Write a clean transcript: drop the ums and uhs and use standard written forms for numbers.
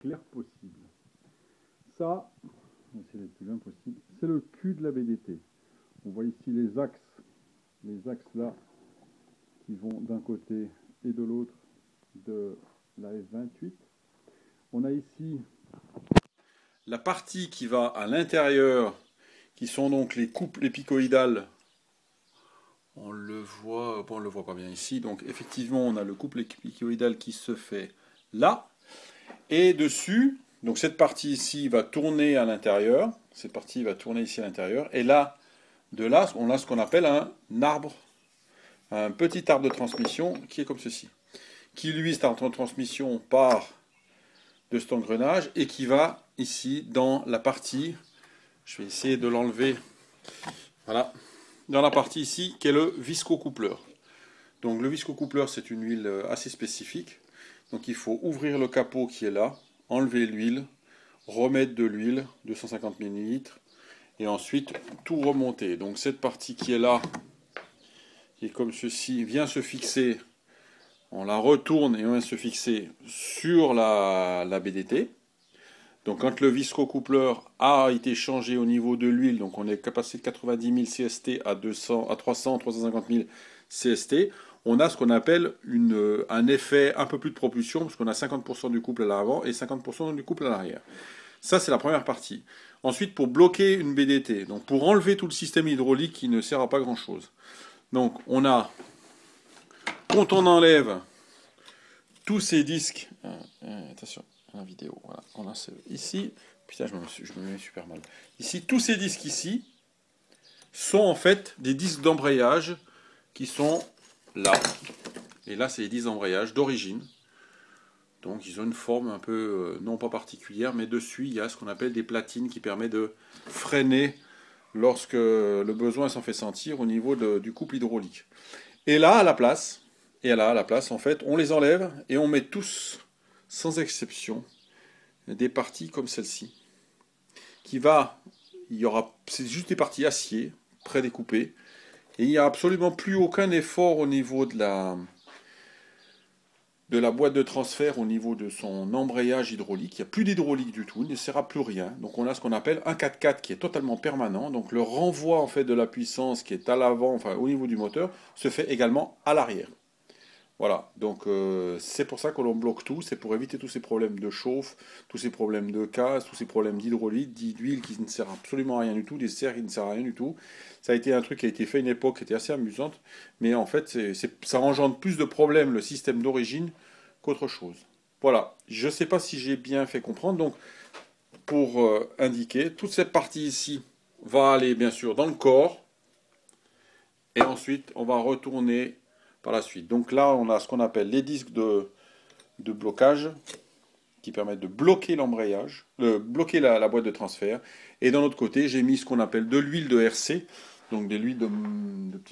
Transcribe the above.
clair possible. Ça, on va essayer d'être plus loin possible, c'est le cul de la BDT. On voit ici les axes là qui vont d'un côté et de l'autre de la F28. On a ici la partie qui va à l'intérieur, qui sont donc les couples épicoïdales. On le voit, bon, on le voit pas bien ici. Donc effectivement, on a le couple épicoïdal qui se fait là. Et dessus, donc cette partie ici va tourner à l'intérieur. Cette partie va tourner ici à l'intérieur. Et là, de là, on a ce qu'on appelle un arbre, un petit arbre de transmission qui est comme ceci. Qui lui, cet arbre de transmission part de cet engrenage et qui va ici dans la partie, je vais essayer de l'enlever, voilà, dans la partie ici qui est le viscocoupleur. Donc le viscocoupleur, c'est une huile assez spécifique. Donc il faut ouvrir le capot qui est là, enlever l'huile, remettre de l'huile, 250 ml, et ensuite tout remonter. Donc cette partie qui est là, qui est comme ceci, vient se fixer, on la retourne et on vient se fixer sur la BDT. Donc quand le viscocoupleur a été changé au niveau de l'huile, donc on est passé de 90 000 CST à 300, 350 000 CST, on a ce qu'on appelle un effet un peu plus de propulsion, parce qu'on a 50% du couple à l'avant et 50% du couple à l'arrière. Ça, c'est la première partie. Ensuite, pour bloquer une BDT, donc pour enlever tout le système hydraulique qui ne sert à pas grand-chose. Donc, on a, quand on enlève tous ces disques, attention, la vidéo, voilà, on a ici, putain, je me mets super mal. Ici, tous ces disques ici sont en fait des disques d'embrayage qui sont là. Et là, c'est les disques d'embrayage d'origine. Donc, ils ont une forme un peu, non pas particulière, mais dessus, il y a ce qu'on appelle des platines qui permettent de freiner lorsque le besoin s'en fait sentir au niveau du couple hydraulique. Et là, à la place, en fait, on les enlève et on met tous, sans exception, des parties comme celle-ci. C'est juste des parties acier, prédécoupées, et il n'y a absolument plus aucun effort au niveau de la boîte de transfert, au niveau de son embrayage hydraulique. Il n'y a plus d'hydraulique du tout, il ne sert à plus rien. Donc on a ce qu'on appelle un 4x4 qui est totalement permanent. Donc le renvoi en fait de la puissance qui est à l'avant, enfin au niveau du moteur, se fait également à l'arrière. Voilà, donc c'est pour ça que l'on bloque tout, c'est pour éviter tous ces problèmes de chauffe, tous ces problèmes de casse, tous ces problèmes d'hydraulique, d'huile qui ne sert absolument à rien du tout, des serres qui ne servent à rien du tout. Ça a été un truc qui a été fait à une époque qui était assez amusante, mais en fait ça engendre plus de problèmes le système d'origine qu'autre chose. Voilà, je ne sais pas si j'ai bien fait comprendre, donc pour indiquer, toute cette partie ici va aller bien sûr dans le corps, et ensuite on va retourner par la suite. Donc là, on a ce qu'on appelle les disques de blocage qui permettent de bloquer l'embrayage, bloquer la boîte de transfert. Et d'un autre côté, j'ai mis ce qu'on appelle de l'huile de RC, donc de l'huile de petits